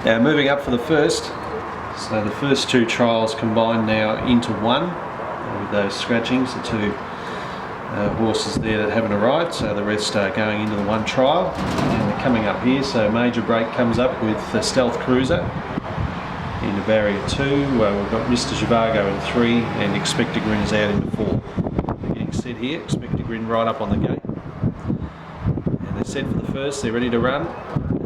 Now moving up for the first, so the first two trials combined now into one with those scratchings, the two horses there that haven't arrived, so the rest are going into the one trial and they're coming up here. So Major Break comes up with Stealth Cruiser into barrier 2. We've got Mr. Zhivago in 3 and Expect a Grin is out into 4. They're getting set here, Expect a Grin right up on the gate. And they're set for the first, they're ready to run.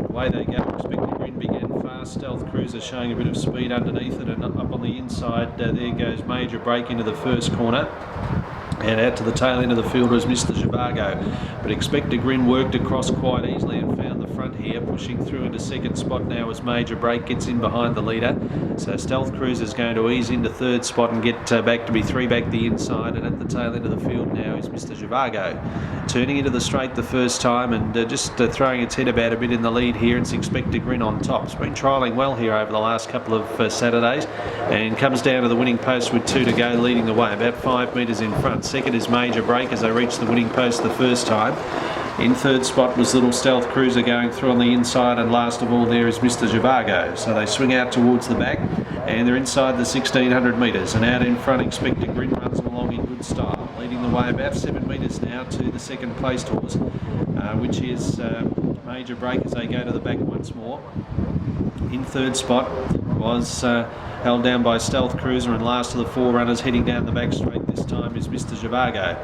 Away they go, Expect a Grin began fast, Stealth Cruiser showing a bit of speed underneath it, and up on the inside there goes Major Break into the first corner. And out to the tail end of the field was Mr. Zhivago, but Expect a Grin worked across quite easily and found the front here, pushing through into second spot now as Major Break gets in behind the leader. So Stealth Cruiser is going to ease into third spot and get back to be 3 back the inside, and at the tail end of the field now is Mr. Zhivago. Turning into the straight the first time and just throwing its head about a bit in the lead here. It's Expect a Grin on top. It's been trialling well here over the last couple of Saturdays and comes down to the winning post with 2 to go, leading the way about 5 metres in front. Second is Major Break as they reach the winning post the first time. In third spot was Little Stealth Cruiser going through on the inside, and last of all there is Mr. Zhivago. So they swing out towards the back and they're inside the 1600 metres, and out in front Expect a Grin runs along in good style, leading the way about 7 metres now to the second placed horse, which is Major Break as they go to the back once more. In third spot was held down by Stealth Cruiser, and last of the 4 runners heading down the back straight this time is Mr. Zhivago.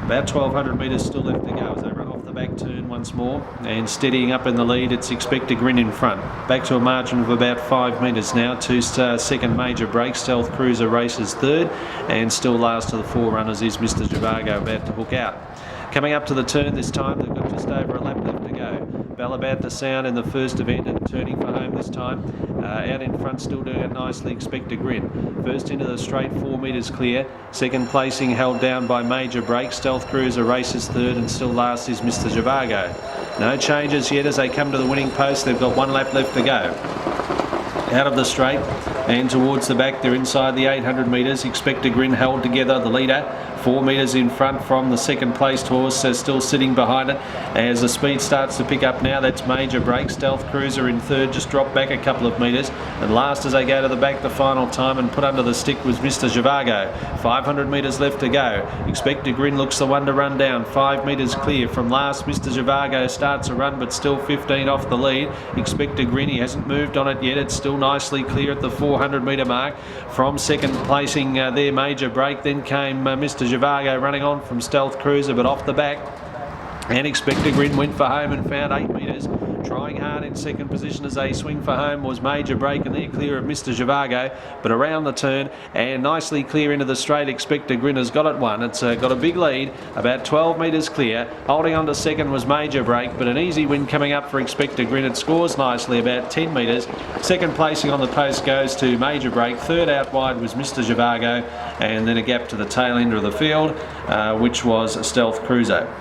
About 1200 metres still left to go as they run off the back turn once more, and steadying up in the lead it's Expect a Grin in front. Back to a margin of about 5 metres now to second Major Break. Stealth Cruiser races third, and still last of the 4 runners is Mr. Zhivago about to hook out. Coming up to the turn this time, they've got just over a lap left to go. Bell about the sound in the first event and turning for home this time. Out in front, still doing it nicely, Expect a Grin. First into the straight, 4 metres clear. Second placing held down by Major Break. Stealth Cruiser races third, and still last is Mr. Zhivago. No changes yet as they come to the winning post. They've got 1 lap left to go. Out of the straight and towards the back, they're inside the 800 metres. Expect a Grin held together, the leader 4 metres in front from the second placed horse, so still sitting behind it as the speed starts to pick up now. That's Major Break. Stealth Cruiser in third, just dropped back a couple of metres, and last as they go to the back the final time and put under the stick was Mr. Zhivago. 500 metres left to go. Expect a Grin looks the one to run down, 5 metres clear from last. Mr. Zhivago starts a run but still 15 off the lead. Expect a Grin, he hasn't moved on it yet, it's still nicely clear at the 400 metre mark from second placing there Major Break. Then came Mr. Zhivago running on from Stealth Cruiser, but off the back, and Expect a Grin went for home and found 8 metres. Trying hard in second position as they swing for home was Major Break, and they're clear of Mr. Zhivago, but around the turn and nicely clear into the straight. Expect a Grin has got it won. It's got a big lead, about 12 metres clear. Holding on to second was Major Break, but an easy win coming up for Expect a Grin. It scores nicely, about 10 metres. Second placing on the post goes to Major Break. Third out wide was Mr. Zhivago, and then a gap to the tail end of the field, which was Stealth Cruiser.